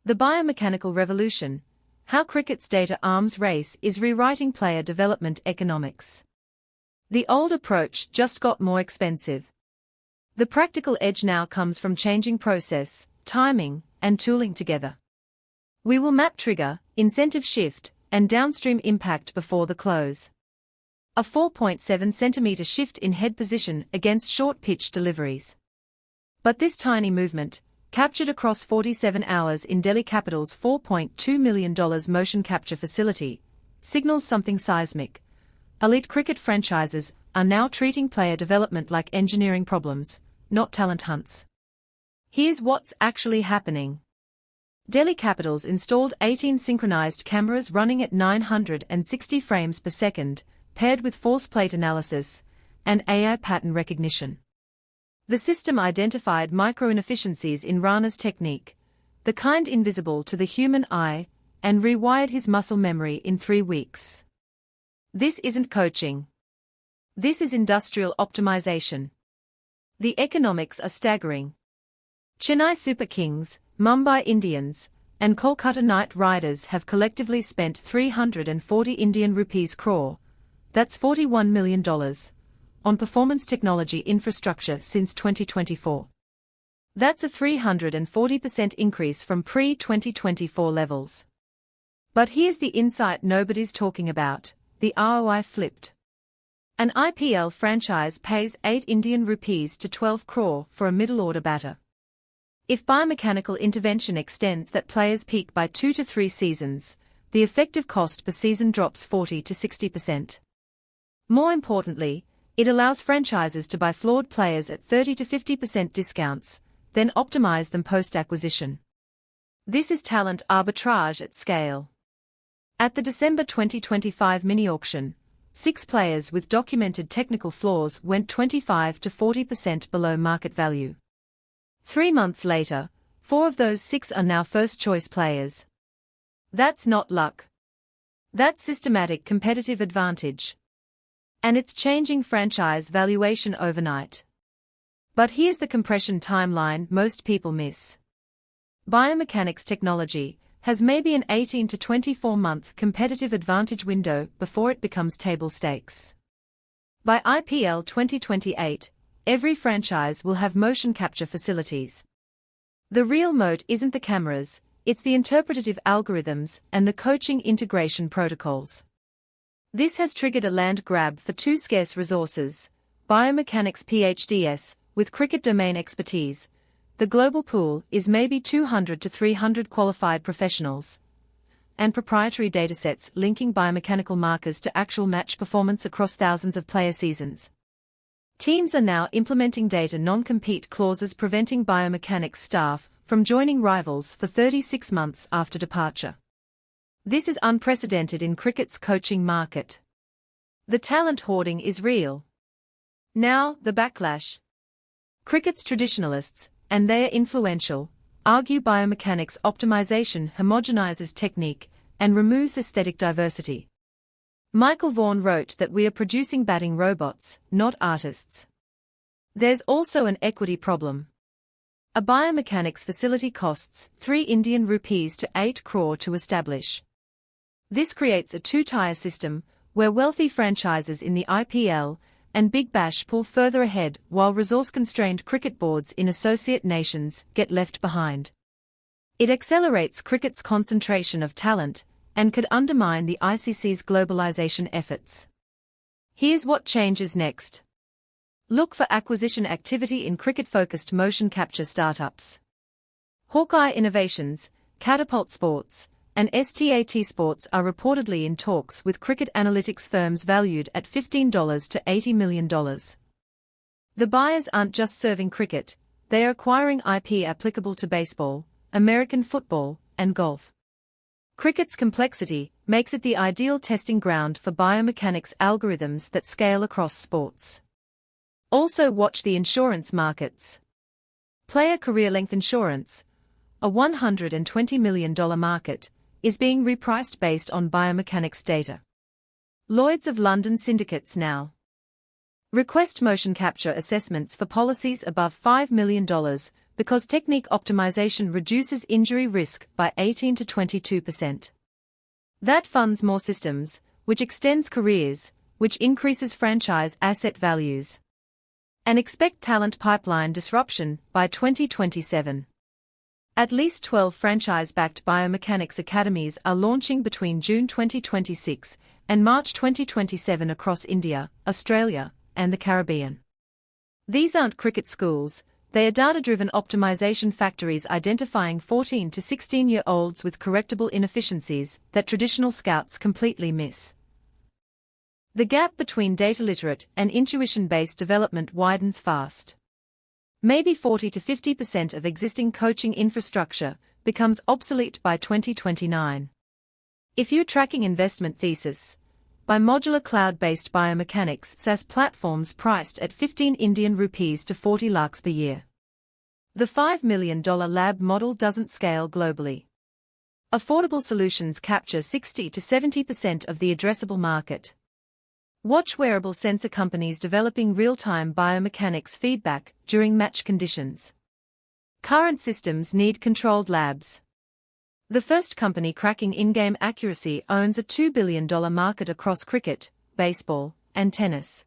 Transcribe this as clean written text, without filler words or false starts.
The biomechanical revolution: how cricket's data arms race is rewriting player development economics. The old approach just got more expensive. The practical edge now comes from changing process, timing, and tooling together. We will map trigger, incentive shift, and downstream impact before the close. A 4.7 cm shift in head position against short pitch deliveries. But this tiny movement, captured across 47 hours in Delhi Capital's $4.2 million motion capture facility, signals something seismic. Elite cricket franchises are now treating player development like engineering problems, not talent hunts. Here's what's actually happening. Delhi Capitals installed 18 synchronized cameras running at 960 frames per second, paired with force plate analysis and AI pattern recognition. The system identified micro-inefficiencies in Rana's technique, the kind invisible to the human eye, and rewired his muscle memory in 3 weeks. This isn't coaching. This is industrial optimization. The economics are staggering. Chennai Super Kings, Mumbai Indians, and Kolkata Knight Riders have collectively spent 340 Indian rupees crore, that's $41 million, on performance technology infrastructure since 2024. That's a 340% increase from pre-2024 levels. But here's the insight nobody's talking about: the ROI flipped. An IPL franchise pays 8 Indian rupees to 12 crore for a middle-order batter. If biomechanical intervention extends that player's peak by 2 to 3 seasons, the effective cost per season drops 40 to 60%. More importantly, it allows franchises to buy flawed players at 30 to 50% discounts, then optimize them post-acquisition. This is talent arbitrage at scale. At the December 2025 mini-auction, 6 players with documented technical flaws went 25 to 40% below market value. 3 months later, 4 of those 6 are now first-choice players. That's not luck. That's systematic competitive advantage. And it's changing franchise valuation overnight. But here's the compression timeline most people miss. Biomechanics technology has maybe an 18 to 24-month competitive advantage window before it becomes table stakes. By IPL 2028, every franchise will have motion capture facilities. The real moat isn't the cameras, it's the interpretative algorithms and the coaching integration protocols. This has triggered a land grab for 2 scarce resources: biomechanics PhDs, with cricket domain expertise. The global pool is maybe 200 to 300 qualified professionals, and proprietary datasets linking biomechanical markers to actual match performance across thousands of player seasons. Teams are now implementing data non-compete clauses preventing biomechanics staff from joining rivals for 36 months after departure. This is unprecedented in cricket's coaching market. The talent hoarding is real. Now, the backlash. Cricket's traditionalists, and they are influential, argue biomechanics optimization homogenizes technique and removes aesthetic diversity. Michael Vaughan wrote that we are producing batting robots, not artists. There's also an equity problem. A biomechanics facility costs 3 Indian rupees to 8 crore to establish. This creates a 2-tier system, where wealthy franchises in the IPL and Big Bash pull further ahead while resource-constrained cricket boards in associate nations get left behind. It accelerates cricket's concentration of talent and could undermine the ICC's globalization efforts. Here's what changes next. Look for acquisition activity in cricket-focused motion capture startups. Hawkeye Innovations, Catapult Sports, and STAT Sports are reportedly in talks with cricket analytics firms valued at $15 to $80 million. The buyers aren't just serving cricket, they are acquiring IP applicable to baseball, American football, and golf. Cricket's complexity makes it the ideal testing ground for biomechanics algorithms that scale across sports. Also watch the insurance markets. Player career length insurance, a $120 million market, is being repriced based on biomechanics data. Lloyd's of London syndicates now request motion capture assessments for policies above $5 million because technique optimization reduces injury risk by 18 to 22%. That funds more systems, which extends careers, which increases franchise asset values. And expect talent pipeline disruption by 2027. At least 12 franchise-backed biomechanics academies are launching between June 2026 and March 2027 across India, Australia, and the Caribbean. These aren't cricket schools, they are data-driven optimization factories identifying 14 to 16-year-olds with correctable inefficiencies that traditional scouts completely miss. The gap between data-literate and intuition-based development widens fast. Maybe 40 to 50% of existing coaching infrastructure becomes obsolete by 2029. If you're tracking investment thesis, by modular cloud-based biomechanics SaaS platforms priced at 15 Indian rupees to 40 lakhs per year. The $5 million lab model doesn't scale globally. Affordable solutions capture 60 to 70% of the addressable market. Watch wearable sensor companies developing real-time biomechanics feedback during match conditions. Current systems need controlled labs. The first company cracking in-game accuracy owns a $2 billion market across cricket, baseball, and tennis.